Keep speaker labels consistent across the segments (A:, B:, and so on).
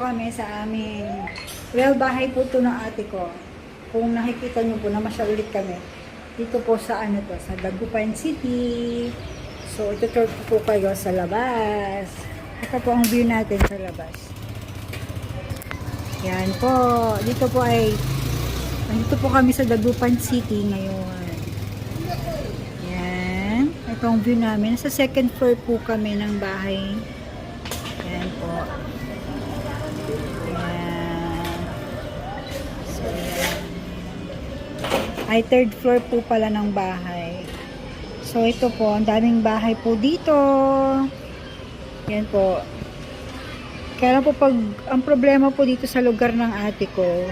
A: kami sa aming, well, bahay po ito ng ate ko. Kung nakikita nyo po, namasyal ulit kami. Dito po sa ano to, sa Dagupan City. So, itutur po kayo sa labas. Ito po ang view natin sa labas. Yan po. Dito po ay, dito po kami sa Dagupan City ngayon. Yan. Ito ang view namin. Sa second floor po kami ng bahay. Yan po. Yan. So, yan. Ay, third floor po pala ng bahay. So, ito po, ang daming bahay po dito. Yan po. Kaya po pag, ang problema po dito sa lugar ng ate ko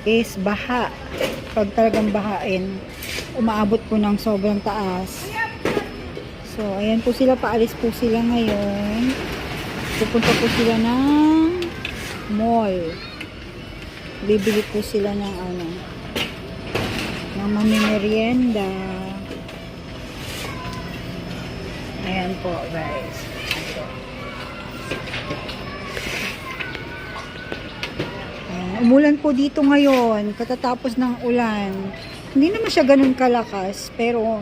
A: is baha. Pag talagang bahain, umaabot po ng sobrang taas. So, ayan po sila, paalis po sila ngayon. Pupunta po sila ng mall. Bibili po sila ng ano, ng mamimerienda. Ayan po, guys. Umulan po dito ngayon, katatapos ng ulan. Hindi naman siya ganun kalakas, pero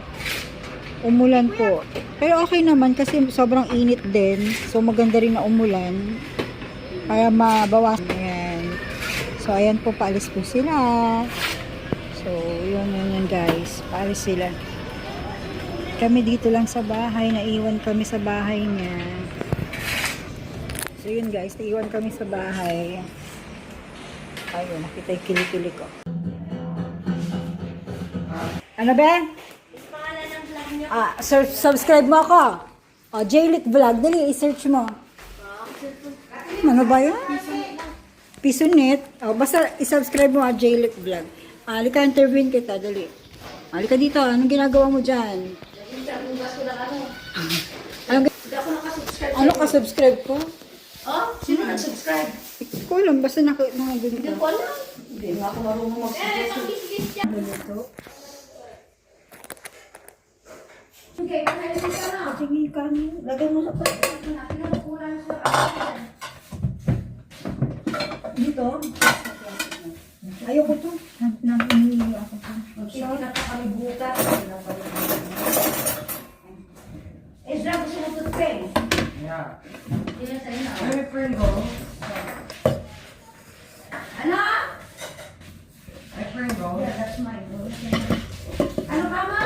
A: umulan po. Pero okay naman kasi sobrang init din. So maganda rin na umulan para mabawasan. Ayan. So ayan po, paalis po sila. So yun guys, paalis sila. Kami dito lang sa bahay, naiwan kami sa bahay niya. So yun guys, naiwan kami sa bahay. Ayun, nakita yung kilikili ko. Ano ba? Subscribe mo ako. J-Lit Vlog. Dali, i-search mo. Ano ba yun? Pisonet. Basta i-subscribe mo J-Lit Vlog. Halika, interviewin kita. Dali. Halika dito. Anong ginagawa mo dyan? Ano ka-subscribe ko?
B: Oh, sino nag-subscribe?
A: Hindi ko alam, basta nakagulit
B: Hindi ko alam. Hindi nga ako marunong mag-subscribe. Okay, panayin ka na.
A: Sige, kami.
B: Lagay mo sa pwede.
A: Dito? Ayoko to. Nanginili ako to.
B: Hindi nakakalibutan. Ezra, gusto mo toothpaste?
C: Yeah.
B: Hindi na sa'yo na.
C: Where Pringle?
B: Ano?
C: My Pringle.
B: Yeah, that's mine. Ano ka ma?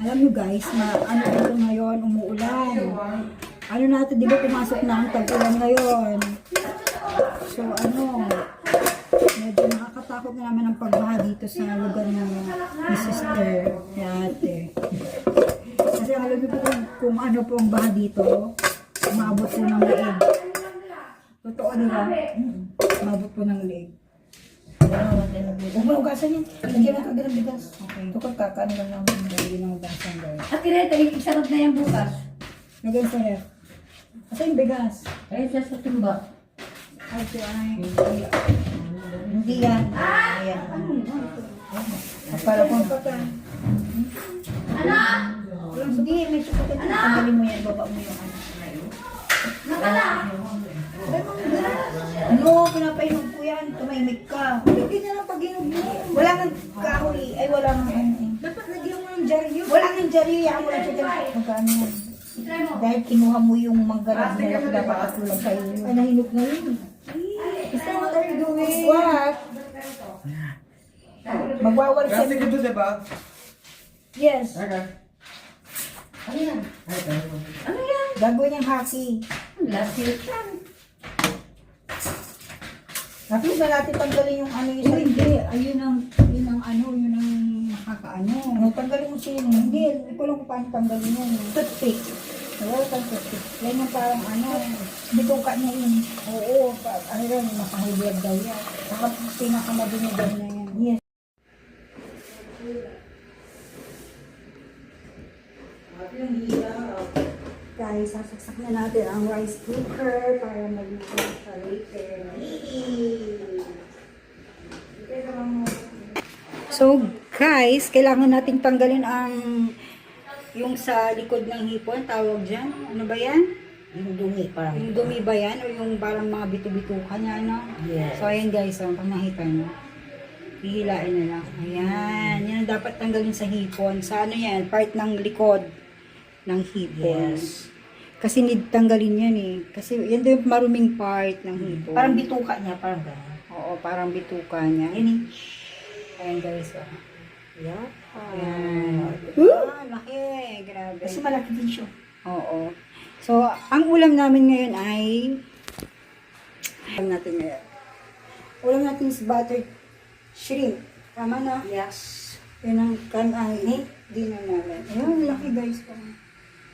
A: Alam nyo guys, ano ito ngayon, umuulan. Ano natin, di ba pumasok na ang tag-ulan ngayon? So ano, medyo nakakatakot na naman ang pagbaha dito sa lugar ng ni sister, ni ate. Kasi alam nyo po kung ano po ang baha dito, umabot po ng leeg. Totoo nila, umabot po ng leeg.
B: Huwag mo ugasan yan. Lagyan mo kagad ng bigas.
A: Okay. Ito kakaano lang namin nilagay ng basan doon.
B: At Tireta, isarap na yan bukas.
A: Lagyan sa ref. Kasi yung bigas.
B: Ay, siya sa timba.
A: Ay, hindi yan. Ayan. Para kung
B: Ano?
A: hindi, may sukutin. Tanggalin mo yan, baba mo yung ano.
B: Nakala!
A: Ano, pinapainog ko yan. Tumahimik ka. Lagyan na lang pag-inog mo. Wala kang kahoy. Ay, wala kang ano. Dapat lagyan mo ng jaryo. Wala kang jaryo. Yan mo lang siya. Magkano yan? Dahil kinuha mo yung manggarag na lang dapat katulad sa'yo. Ay, nahinog na yun. Isa, what are you doing? What? Magwawal siya.
C: Kasi ito, diba?
A: Yes.
C: Okay.
B: Ano yan?
C: Okay.
B: Ano yan?
A: Gagawin niyang hockey.
B: Last year yan.
A: Tapos na natin tanggalin yung ano yung hindi. Ayun ang ano, yun ang nakakaano. Tanggalin mo siya yun. Hindi, hindi ko lang kung paano tanggalin yun. Toothpick. Wala kang toothpick. Yan yung parang ano, bituka niya yun. Oo, ano yun, makahuliyag daw yan. Saka pinakamabinigay na yan. Yes. Guys, sasaksak na natin ang rice cooker para magluto siya later. So guys, kailangan nating tanggalin ang yung sa likod ng hipon, tawag dyan. Ano ba yan?
B: Yung dumi parang.
A: Yung dumi ba yan? O yung parang mga bitu-bituka niya, no?
B: Yes.
A: So, ayan guys, so, pag nakita nyo, hihilain na lang. Ayan, yan ang dapat tanggalin sa hipon. Sa ano yan, part ng likod ng hipon.
B: Yes.
A: Kasi need tanggalin yan eh. Kasi yan daw yung maruming part ng hipon.
B: Parang bituka niya, parang gano'n.
A: Oo, parang bituka niya.
B: Yan eh.
A: Ayan guys, oh.
B: Yeah.
A: Ayan. Laki. Grabe.
B: Kasi malaki din siya.
A: Oo. So, ang ulam namin ngayon ay ulam natin is buttered shrimp. Tama na?
B: Yes.
A: Yan ang dinner namin. Ayan, laki guys.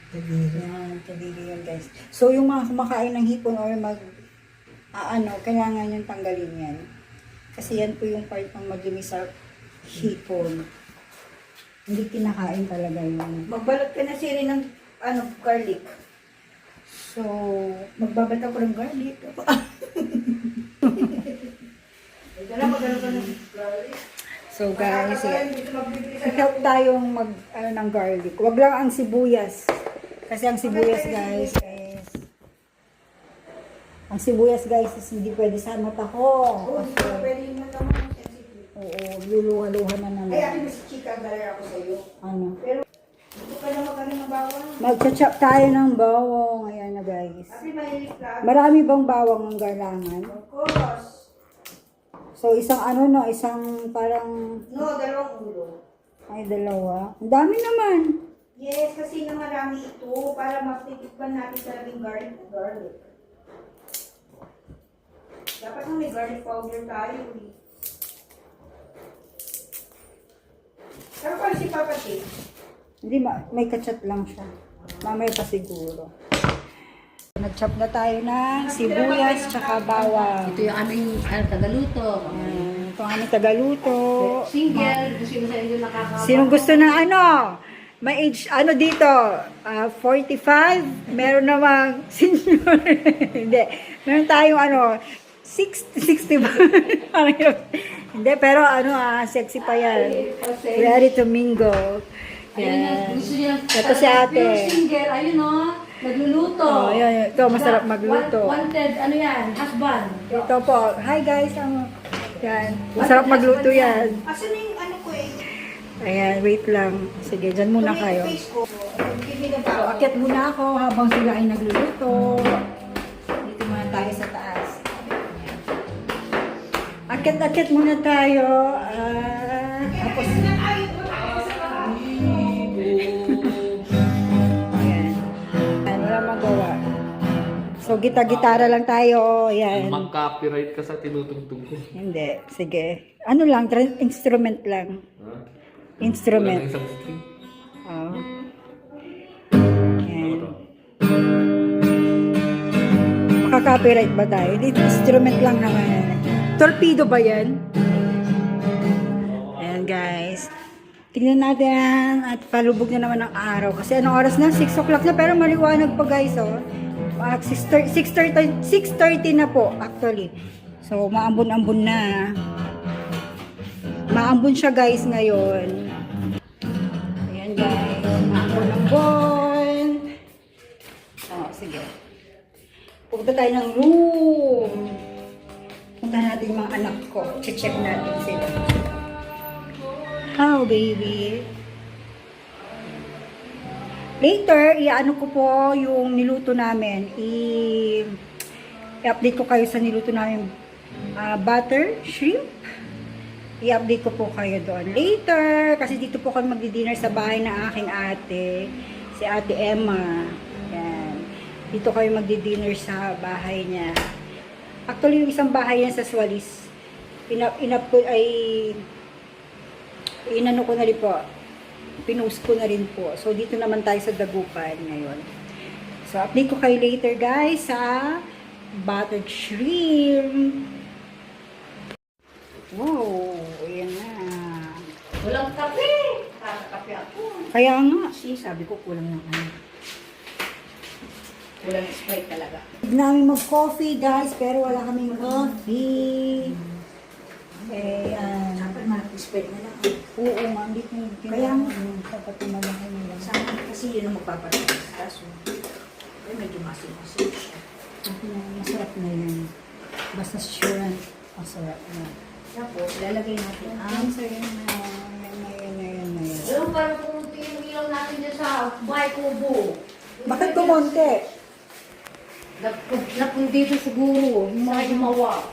A: Yan, kadiri yan guys. So, yung mga kumakain ng hipon or kailangan yung tanggalin yan. Kasi yan po yung part ng madumi sa hipon. Hindi kinakain talaga yun.
B: Magbalot ka na siri ng garlic.
A: So,
B: Magbabalot ako ng garlic. Magbalot ka ng garlic.
A: so guys, help tayong ng garlic. Wag lang ang sibuyas. Kasi ang sibuyas guys is hindi pwede sa mata ko. Kasi,
B: Pwede yung mata mo.
A: oo, luluha-luha na naman.
B: Ay, akin si Chika, galer ako sa'yo.
A: Ano?
B: Pero, hindi ka na magkano ng bawang.
A: Magcha-chop tayo ng bawang. Ayan na guys.
B: Sabi, mahilig ka.
A: Marami bang bawang ang kailangan?
B: Of course.
A: So, isang isang parang,
B: No, dalawang ulo.
A: ay dalawa. Ang dami naman.
B: Yes, kasi na marami ito para mapitikpan natin talagang garlic. Dapat na may garlic powder tayo eh. Pero pala si Papa T.
A: Hindi, may kachat lang siya. Mamaya pa siguro. Nag-chop na tayo ng sibuyas tsaka bawang.
D: Ito yung aming tagaluto.
A: Ito ang aming tagaluto.
D: Single, gusto sa inyo nakakawa.
A: Sinong gusto ng may age, dito? 45? Meron namang senior. Hindi. Meron tayong 60 ba? Hindi, pero sexy pa yan. Ready to mingle.
D: Ayun na,
A: Yan.
D: gusto niya.
A: Ito si ate.
D: Pure single, ayun o. Nagluluto.
A: Oh, yan. Ito, masarap magluto.
D: Wanted, husband.
A: Ito po. Hi guys. Yan. Masarap magluto yan.
B: Asan na yung ko eh?
A: Ayan, wait lang. Sige, dyan muna
B: Ano yung
A: kayo.
B: face ko? Give me the
A: So,
B: bawang.
A: akyat muna ako habang sila ay nagluluto. Dito muna tayo sa taas. Akyat muna tayo. Tapos, ayan. Wala magawa. So, gitara lang tayo. Ayan.
E: Mag-copyright ka sa tinutugtog ko.
A: Hindi. Sige. Ano lang, instrument lang.
E: Ha?
A: Instrument.
E: Wala na isang string.
A: Oh.
E: Ano
A: Ayan.
E: to?
A: Makaka-copyright ba tayo? Hindi, instrument lang naman. Torpedo ba yan? Ayan guys. Tingnan natin at palubog na naman ang araw. Kasi anong oras na? 6 o'clock na pero maliwanag pa guys. Oh. 6:30 na po actually. So maambon-ambon na. Maambon siya guys ngayon. Ayan guys. Maambon-ambon. Oh, sige. Pupunta tayo ng room. Punta natin yung mga anak ko. Check natin sila. How baby? Later, i-ano ko po yung niluto namin. I-update ko kayo sa niluto namin butter shrimp. I-update ko po kayo doon later. Kasi dito po kami magdi-dinner sa bahay ng aking ate. Si Ate Emma. Yan. Dito kayo magdi-dinner sa bahay niya. Actually, yung isang bahay yan sa Swalis. Inano ko na rin po. Pinost ko na rin po. So, dito naman tayo sa Dagupan ngayon. So, update ko kayo later guys sa buttered shrimp. Wow, ayan na.
D: Walang kape. Kape ako.
A: Kaya nga,
B: Kasi sabi ko kulang ng Kulang ng Sprite talaga.
A: hindi namin mag-coffee guys, pero wala kaming coffee.
B: Dapat mag-Sprite na lang.
A: Oo, ma'am, di ko
B: Kaya nga.
A: dapat tumalaki nila.
B: Sana kasi yun ang magpapataas. Kaso, Ay, medyo masin-masin siya.
A: Masarap na yan. Basta sure, masarap na.
B: Tapos, lalagay natin ang
D: Alam, parang pumunti yung ilaw natin dyan sa bahay kubo.
A: Bakit kumonte?
D: Napundito siguro, yung mga gumawa.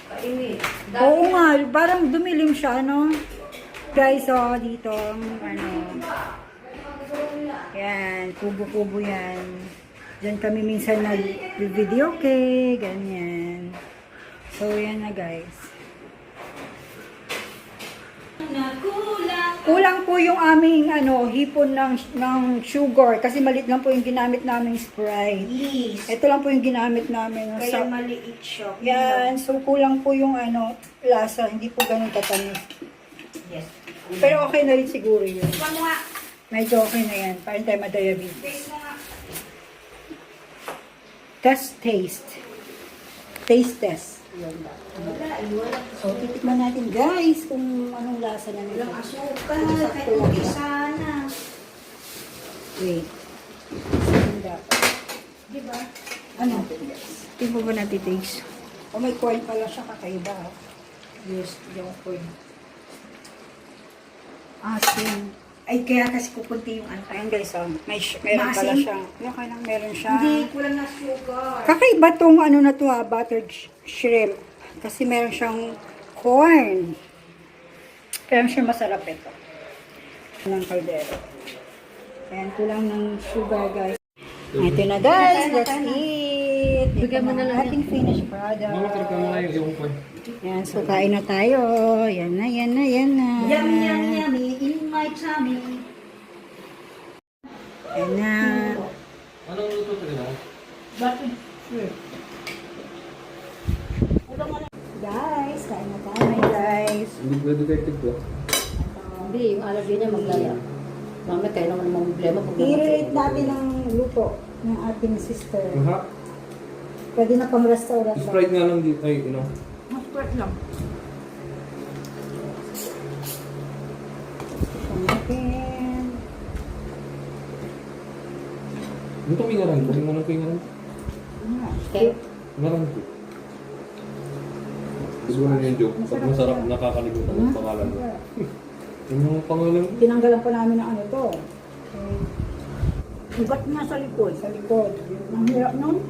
D: Kainit.
A: Oo nga, parang dumilim siya, no? Guys, dito, yan, kubo-kubo yan. Diyan kami minsan nag-video, okay, ganyan. So, yan na, guys. Kulang po yung aming hipon ng sugar kasi maliit lang po yung ginamit naming Sprite.
B: Yes.
A: Ito lang po yung ginamit namin.
B: Kaya maliit siya.
A: Yan, so kulang po yung lasa, hindi po ganun katamis.
B: Yes.
A: Pero okay na rin siguro yun.
B: Ikaw mo nga.
A: Medyo okay na yan, parang tayo ma-diabetes.
B: Taste mo nga.
A: Taste. Taste test. Yun ba?
B: Wala, wala.
A: So, titikman natin guys kung anong lasa na nito.
B: Walang asukal. Kahit okay sana.
A: Wait. Saan dapat?
B: Diba?
A: Ano? Hindi po ba natitaste? Oh, may corn pala siya, kakaiba. Yes, yung corn. Asin. Ay, kaya kasi kukunti yung Ayan guys, meron pala
B: Maasim?
A: siya. Meron siya.
B: Hindi, kulang na sugar.
A: Kakaiba tong na to buttered shrimp. Kasi meron siyang corn. Kaya siya masarap ito. Ng kaldero. Ayan, kulang ng sugar guys. Ito na guys, let's eat.
D: Bigyan mo na lang
A: ating finished product.
E: Mama, talaga mo na yung iyong kwan.
A: Yan, so kain na tayo. Yan na.
B: Yummy, yummy, yummy. In my tummy.
A: Yan na.
E: Anong luto ito na?
B: Bakit?
A: Guys, kain na tayo guys.
E: Hindi ba detective ko?
D: Hindi, yung allergy niya maglaya. Mamaya kayo naman mga problema.
A: I-rate natin ang luto ng ating sister.
E: Ha?
A: Pwede na pang restaurant.
E: Sprite nga lang dito. Ay,
B: Mag-squirt lang.
A: Natin.
E: Ito may ngaran ko. May ngaran ko yung ngaran ko.
D: Okay.
E: Ngaran ko. Siguro na yung joke. Pag masarap, nakakalimutan ang pangalan ko. Yung mga pangalan ko.
A: Tinanggalan po namin ng to.
B: Iba't nga sa likod.
A: Sa likod. Ang hirap nun.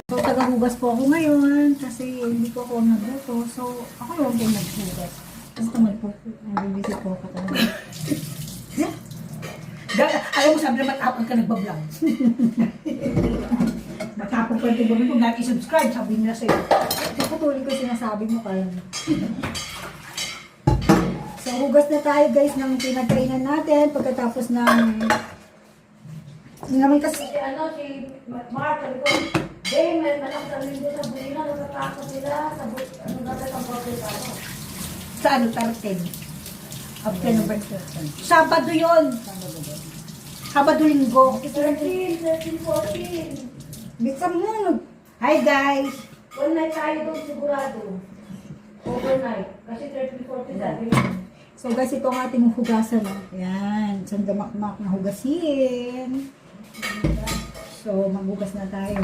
A: So, tagahugas po ako ngayon kasi hindi po ako nagluto. So, ako yung din naghugas. Kasi tamad po, nag-visit po ako talaga.
B: Alam mo, sabi na matapon ka nagbablog. Matapon ka nagbablog kung dati subscribe, sabi nila sa'yo.
A: Ito patuloy ko sinasabi mo kaya. So, hugas na tayo guys ng pinagkainan natin pagkatapos ng... naman kasi...
D: Si Mark, sabi ko, Jay, may malakang linggo sa Bulina, natatakot sila sa ano natin ang pagkita mo.
B: Sa ano, Tarten? After November. Sabado yun. Sabado linggo.
D: 13, 14.
A: Bigsan mo.
B: Hi guys!
D: One night tayo doon sigurado. Overnight. Kasi 13, 14 sabi mo.
A: So guys, ito ang ating hugasan. Yan, sandamakmak na hugasin. So, maghugas na tayo.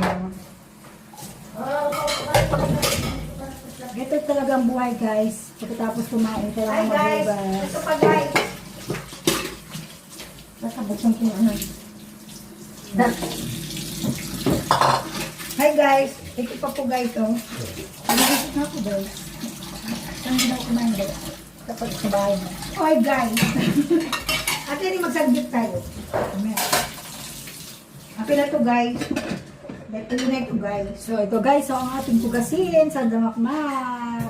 A: Ito talaga ang buhay guys. Pagkatapos kumain,
B: Hi
A: kailangan
B: guys!
A: maghugas.
B: Ito pa guys!
A: Basta buksan ko yung ano. Hi guys! Ito pa po guys, oh. Nag-isip na ako guys. Saan hindi na ako kumain guys? Kapag sa bahay na. Hi guys! Ate, hindi magsagbit tayo. Akin na to guys. Ito na ito guys. So ito guys, so ang ating hugasin sa damakmak.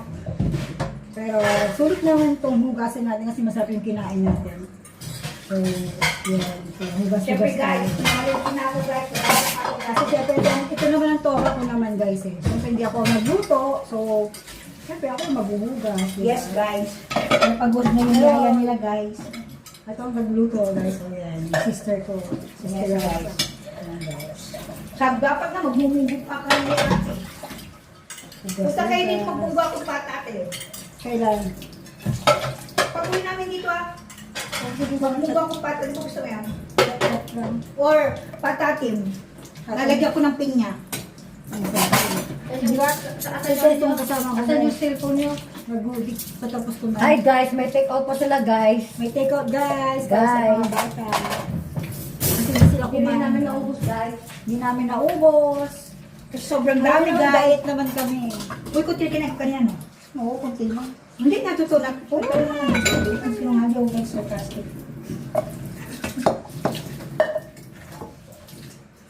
A: Pero sulit naman itong hugasin natin kasi masarap yung kinain natin. So, yan. So, hugas-hugas
B: Siyempre guys,
A: tayo.
B: pinalitin ako guys.
A: Kasi syempre, ito naman ang toka ko naman guys eh. Siyempre hindi ako magluto. So, syempre ako maghuhugas. diba?
B: Yes guys.
A: Napagod na yung yaya nila guys. Ito ang nagluto guys. So, yan. Yung sister ko. Sister
B: Yes,
A: guys.
B: guys.
A: Ayan guys.
B: Sabi dapat na magmumunggo pa ka ni ate.
A: Hugas
B: Basta
A: na,
B: kayo din
A: guys.
B: magmunggo akong pata ate.
A: Kailan?
B: Pag-uwi namin dito ah.
A: Sige,
B: Magmunggo akong pata. Di mo gusto mo yan?
A: lang.
B: Or patatim. Lalagyan ko ng pinya.
A: Di ba? Kasi itong kasama ko
D: Asan yung
A: guys.
D: cellphone nyo?
A: Nag-udik patapos kumain.
D: Hi guys, may take out pa sila guys.
A: May take out guys.
D: Guys.
A: Sa mga bata. Kasi hindi sila
D: Hindi
A: kumain.
D: namin naubos guys.
A: Hindi namin naubos.
B: Kasi sobrang
A: Dami
B: dami guys.
A: diet naman kami.
B: Uy, kunti kinain ko kanina no?
A: Oo, kunti lang.
B: Hindi natutunan. Uy, pero naman.
A: Ang sinungaling yung guys sa plastic.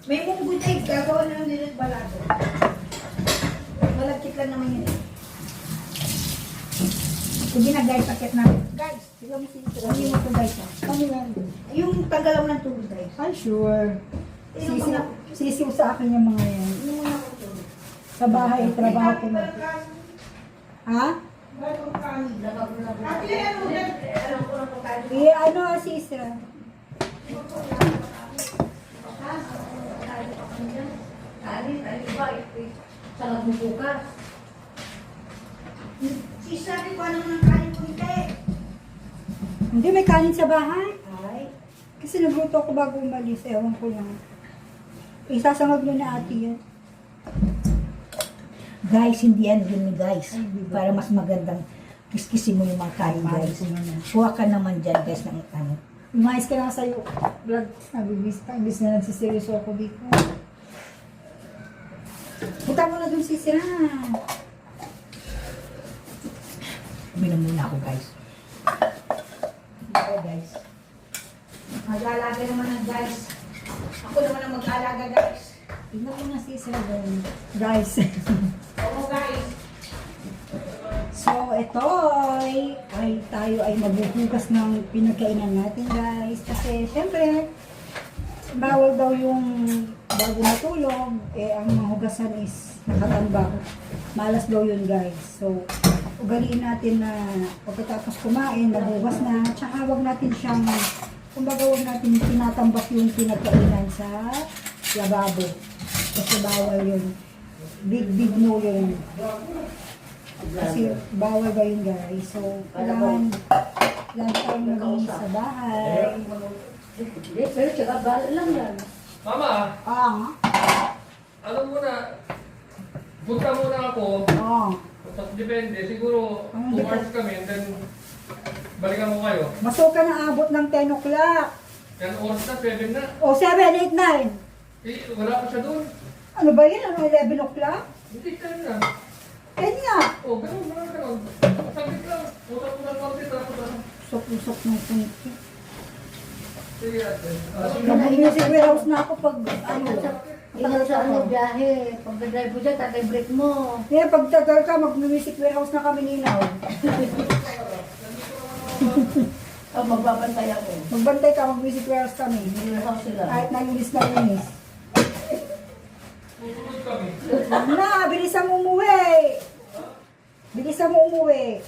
B: May munggo tayo. Gagawa na ng lilit balado. Malagkit lang naman yun. Sige na guys, pakit namin. Guys,
A: Ikaw mo sinisira.
B: hindi mo ito guys ah.
A: Ano yan?
B: Yung taggalaw ng tubig guys.
A: I'm sure.
B: Inom mo na.
A: Sisiw sa akin yung mga yan.
B: Inom mo na ako tubig.
A: Sa bahay, trabaho ko na. Ha?
B: Ate, ano mo yan? Alam ko na po tayo.
A: Eh, ano, sisira?
D: Salag mo bukas.
B: Sabi ko ano ng kanin ko hindi.
A: Hindi, may kanin sa bahay.
B: Ay.
A: Kasi nagluto ako bago umalis. Ewan ko lang. Isasangag nyo na ate yan.
B: Guys, hindi yan yun guys.
A: Ay, di ba?
B: Para mas magandang kiskisin mo yung mga kain guys. Suwa ka naman dyan guys ng ano.
A: Umayos ka lang sa'yo. Vlog, nabibis pa. Imbis na nagsiseryoso ako dito. Punta mo na dun sisira.
B: Uminom muna ako guys. Okay guys. Mag-aalaga naman ng guys. Ako naman ang mag-aalaga guys.
A: Tingnan mo na sisira dun. Guys.
B: Oo guys.
A: So, ito ay tayo ay maghuhugas ng pinagkainan natin guys. Kasi, syempre, bawal daw yung bago matulog. Eh, ang mahugasan is nakatambak. Malas daw yun guys. So, ugaliin natin na pagkatapos kumain, maghugas na. Tsaka wag natin siyang, kumbaga wag natin tinatambak yung pinagkainan sa lababo. Kasi bawal yun. Big no yun. Kasi bawal ba yun guys. So, kailangan tayong maglinis sa bahay.
D: Hindi, pero tsaka bala lang yan.
E: Mama,
A: Ah,
E: ano muna, punta muna ako.
A: ah.
E: Tapos depende, siguro
A: Ang
E: 2 hours kami and then balikan mo kayo.
A: Maso ka na abot ng 10 o'clock.
E: Yan oras na, 7 na.
A: O, 7, 8, 9.
E: Eh, wala pa siya doon.
A: Ano ba yun? Ano, 11 o'clock?
E: Hindi ka na.
A: 10 nga.
E: Oh, ganun, mga ganun. Saglit lang. Putak-putak konti, tapos ano.
A: Usok-usok ng punti.
E: Sige ate.
A: Nag-music warehouse na ako pag, ano,
D: Ingat sa ano, biyahe. Pag drive mo dyan, tatay break mo.
A: yeah, pag tagal ka, mag-music warehouse na kami ninaw.
D: Oh, magbabantay ako.
A: Magbantay ka, mag-music warehouse kami.
D: Nilisaw sila.
A: Kahit nalinis na linis.
E: Susunod kami.
A: Wag na, bilisan mo umuwi. Bilisan mo umuwi.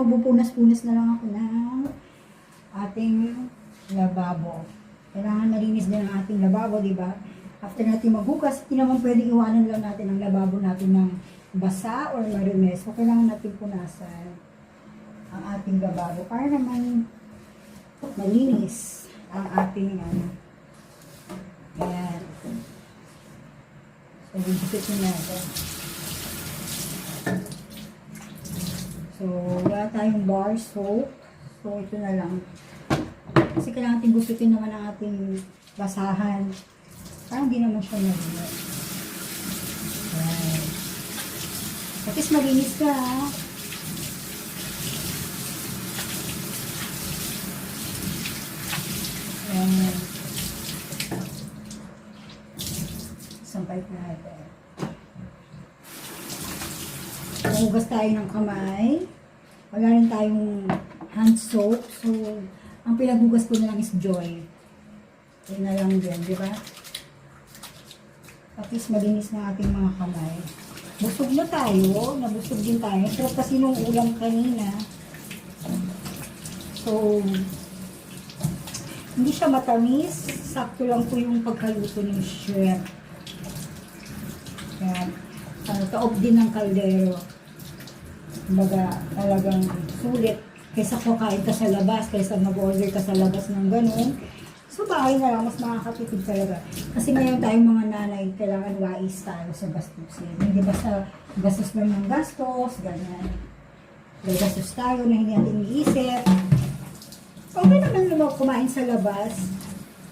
A: magpupunas-punas na lang ako ng ating lababo. Kailangan malinis din ang ating lababo, di ba? After natin maghugas, hindi naman pwedeng iwanan lang natin ang lababo natin ng basa or marumi. So, kailangan natin punasan ang ating lababo para naman malinis ang ating Ayan. So, gugupitin natin. So, wala tayong bar soap. So, ito na lang. Kasi kailangan natin gupitin naman ang ating basahan. Parang hindi naman siya malinis. Ayan. At least malinis ka, ha? Ayan. Sampay na natin. Hugas tayo ng kamay. Wala rin tayong hand soap. So, ang pinaghugas ko na lang is Joy. Yun na lang din, di ba? At least malinis na ating mga kamay. Busog na tayo. Nabusog din tayo. So, kasi nung ulam kanina. So, hindi siya matamis. Sakto lang po yung pagkaluto ng shrimp. Kaya, taob din ng kaldero. Kumbaga, talagang sulit. Kaysa kukain ka sa labas, kaysa mag-order ka sa labas ng ganun. So, bahay na lang, mas makakatipid talaga. Kasi ngayon tayong mga nanay, kailangan wais tayo sa gastusin. Hindi basta gastos lang ng gastos, ganyan. May gastos tayo na hindi natin iisip. Okay naman naman kumain sa labas.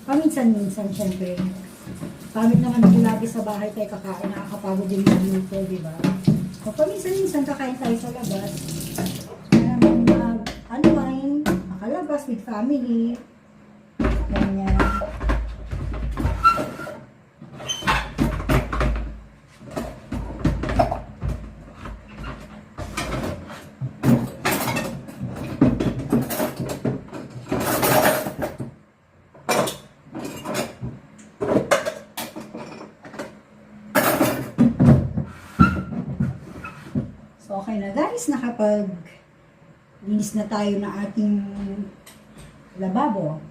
A: Paminsan-minsan, syempre. Pamit naman ito lagi sa bahay tayo kakain, nakakapagod din yung luto, di ba? So, paminsan-minsan kakain tayo sa labas. Kaya naman mag-unwind, makalabas with family. Ganyan. So, okay na guys, linis na tayo ng ating lababo.